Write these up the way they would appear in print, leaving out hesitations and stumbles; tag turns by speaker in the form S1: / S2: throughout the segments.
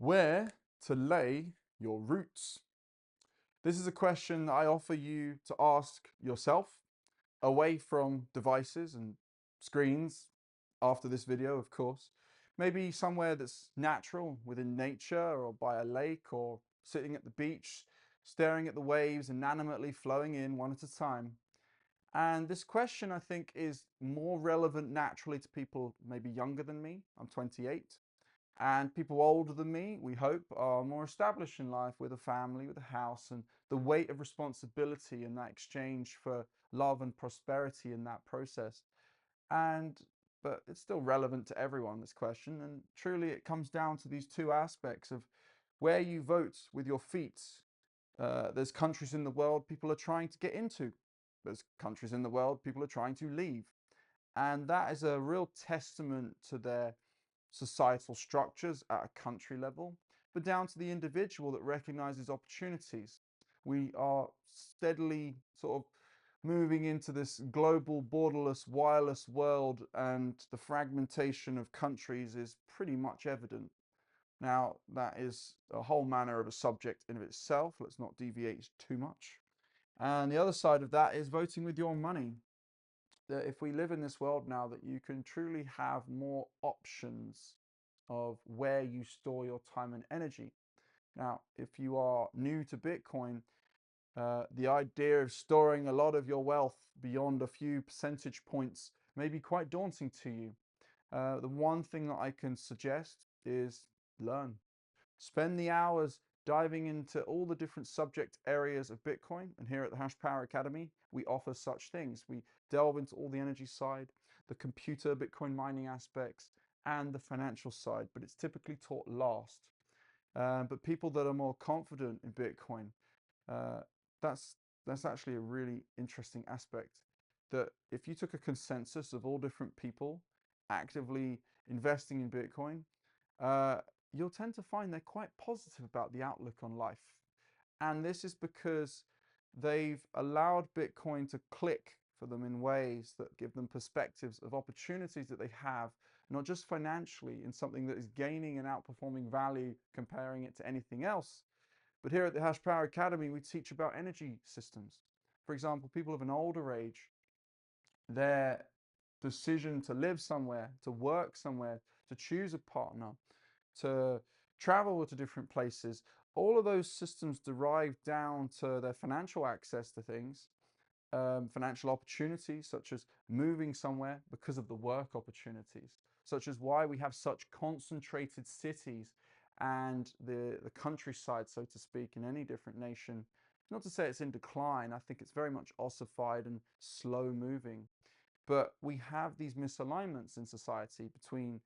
S1: Where to lay your roots? This is a question that I offer you to ask yourself away from devices and screens after this video, of course. Maybe somewhere that's natural within nature or by a lake or sitting at the beach, staring at the waves inanimately flowing in one at a time. And this question, I think, is more relevant naturally to people maybe younger than me. I'm 28. And people older than me, we hope, are more established in life with a family, with a house, and the weight of responsibility in that exchange for love and prosperity in that process. And but it's still relevant to everyone, this question, and truly it comes down to these two aspects of where you vote with your feet. There's countries in the world people are trying to get into. There's countries in the world people are trying to leave. And that is a real testament to their societal structures at a country level, but down to the individual that recognizes opportunities. We are steadily sort of moving into this global, borderless, wireless world, and the fragmentation of countries is pretty much evident. Now, that is a whole manner of a subject in of itself. Let's not deviate too much. And the other side of that is voting with your money. That if we live in this world now, that you can truly have more options of where you store your time and energy. Now, if you are new to Bitcoin, the idea of storing a lot of your wealth beyond a few percentage points may be quite daunting to you. The one thing that I can suggest is learn. Spend the hours diving into all the different subject areas of Bitcoin. And here at the Hashpower Academy, we offer such things. We delve into all the energy side, the computer Bitcoin mining aspects, and the financial side, but it's typically taught last. But people that are more confident in Bitcoin, uh, that's that's actually a really interesting aspect. That if you took a consensus of all different people actively investing in Bitcoin, uh, you'll tend to find they're quite positive about the outlook on life. And this is because they've allowed Bitcoin to click for them in ways that give them perspectives of opportunities that they have, not just financially in something that is gaining and outperforming value, comparing it to anything else. But here at the Hashpower Academy, we teach about energy systems. For example, people of an older age, their decision to live somewhere, to work somewhere, to choose a partner, to travel to different places, all of those systems derive down to their financial access to things, financial opportunities, such as moving somewhere because of the work opportunities, such as why we have such concentrated cities and the countryside, so to speak, in any different nation. Not to say it's in decline, I think it's very much ossified and slow moving. But we have these misalignments in society between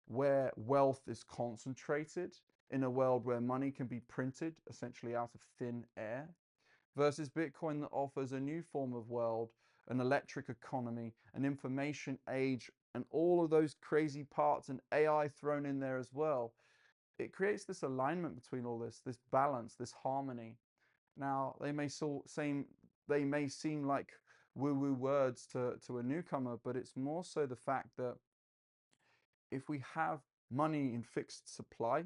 S1: where wealth is concentrated in a world where money can be printed essentially out of thin air versus Bitcoin that offers a new form of world, an electric economy, an information age, and all of those crazy parts and AI thrown in there as well. It creates this alignment between all this balance, this harmony. Now, they may seem like woo-woo words to a newcomer, but it's more so the fact that if we have money in fixed supply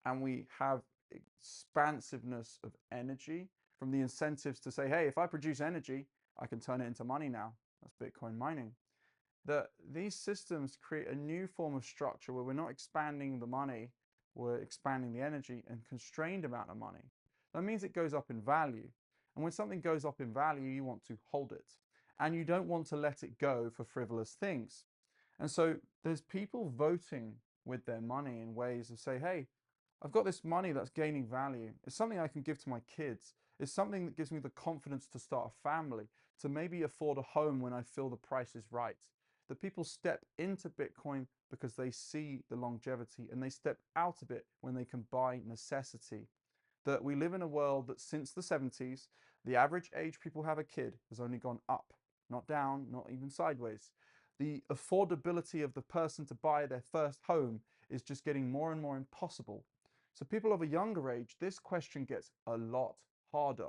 S1: and we have expansiveness of energy from the incentives to say, hey, if I produce energy, I can turn it into money now. That's Bitcoin mining. That these systems create a new form of structure where we're not expanding the money, we're expanding the energy and constrained amount of money. That means it goes up in value. And when something goes up in value, you want to hold it. And you don't want to let it go for frivolous things. And so there's people voting with their money in ways of say, hey, I've got this money that's gaining value. It's something I can give to my kids. It's something that gives me the confidence to start a family, to maybe afford a home when I feel the price is right. That people step into Bitcoin because they see the longevity and they step out of it when they can buy necessity. That we live in a world that since the 70s, the average age people have a kid has only gone up, not down, not even sideways. The affordability of the person to buy their first home is just getting more and more impossible. So people of a younger age, this question gets a lot harder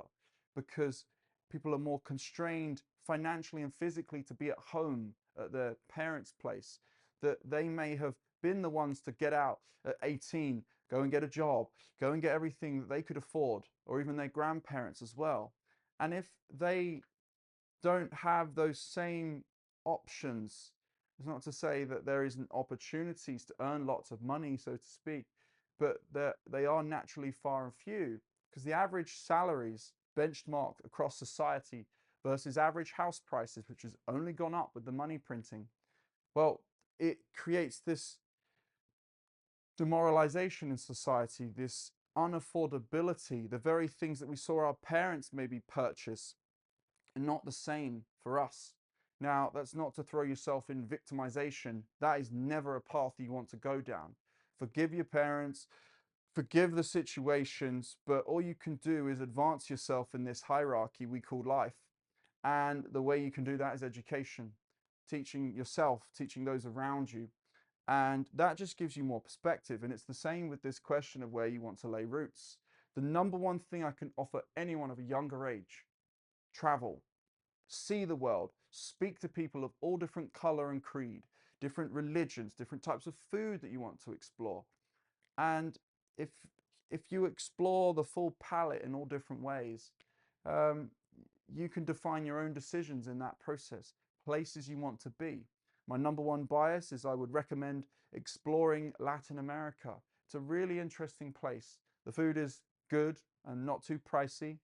S1: because people are more constrained financially and physically to be at home at their parents' place, that they may have been the ones to get out at 18, go and get a job, go and get everything that they could afford, or even their grandparents as well. And if they don't have those same options, it's not to say that there isn't opportunities to earn lots of money, so to speak, but they are naturally far and few, because the average salaries benchmarked across society versus average house prices, which has only gone up with the money printing, well, it creates this demoralization in society, this unaffordability, the very things that we saw our parents maybe purchase are not the same for us. Now, that's not to throw yourself in victimization. That is never a path you want to go down. Forgive your parents, forgive the situations, but all you can do is advance yourself in this hierarchy we call life. And the way you can do that is education, teaching yourself, teaching those around you. And that just gives you more perspective. And it's the same with this question of where you want to lay roots. The number one thing I can offer anyone of a younger age: travel, see the world, speak to people of all different color and creed, different religions, different types of food that you want to explore. And if if you explore the full palette in all different ways, um, you can define your own decisions in that process, places you want to be. My number one bias is I would recommend exploring Latin America. It's a really interesting place. The food is good and not too pricey.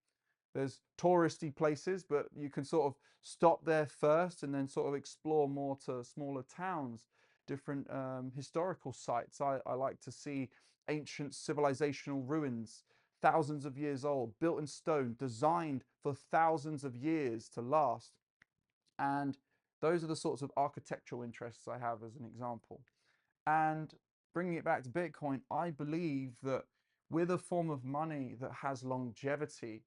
S1: There's touristy places, but you can sort of stop there first and then sort of explore more to smaller towns, different historical sites. I like to see ancient civilizational ruins, thousands of years old, built in stone, designed for thousands of years to last. And those are the sorts of architectural interests I have as an example. And bringing it back to Bitcoin, I believe that with a form of money that has longevity,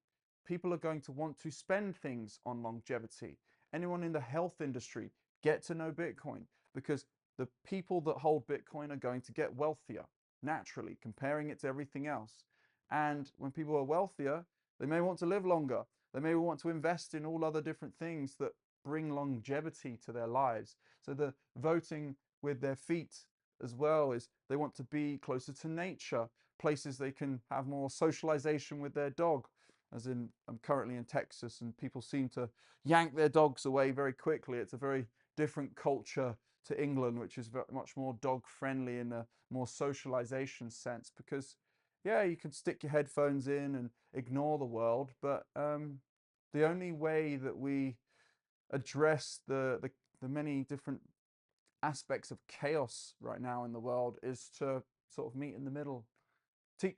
S1: people are going to want to spend things on longevity. Anyone in the health industry, get to know Bitcoin, because the people that hold Bitcoin are going to get wealthier naturally, comparing it to everything else. And when people are wealthier, they may want to live longer. They may want to invest in all other different things that bring longevity to their lives. So the voting with their feet as well is they want to be closer to nature, places they can have more socialization with their dog. As in, I'm currently in Texas and people seem to yank their dogs away very quickly. It's a very different culture to England, which is very much more dog friendly in a more socialization sense, because yeah, you can stick your headphones in and ignore the world, but the only way that we address the many different aspects of chaos right now in the world is to sort of meet in the middle,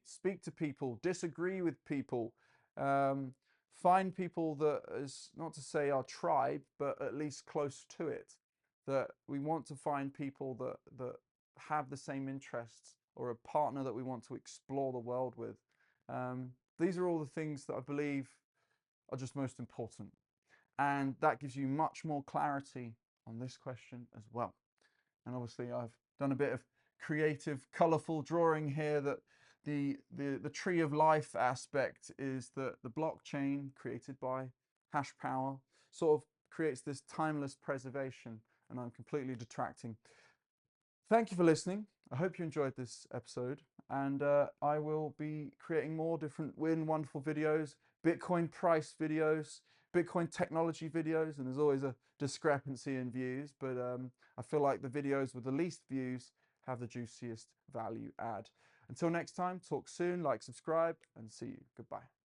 S1: speak to people, disagree with people, um, find people that is not to say our tribe, but at least close to it. That we want to find people that have the same interests, or a partner that we want to explore the world with. These are all the things that I believe are just most important. And that gives you much more clarity on this question as well. And obviously I've done a bit of creative, colorful drawing here that the tree of life aspect is that the blockchain created by Hashpower sort of creates this timeless preservation, and I'm completely detracting. Thank you for listening. I hope you enjoyed this episode, and I will be creating more different wonderful videos, Bitcoin price videos, Bitcoin technology videos, and there's always a discrepancy in views, but I feel like the videos with the least views have the juiciest value add. Until next time, talk soon, like, subscribe, and see you. Goodbye.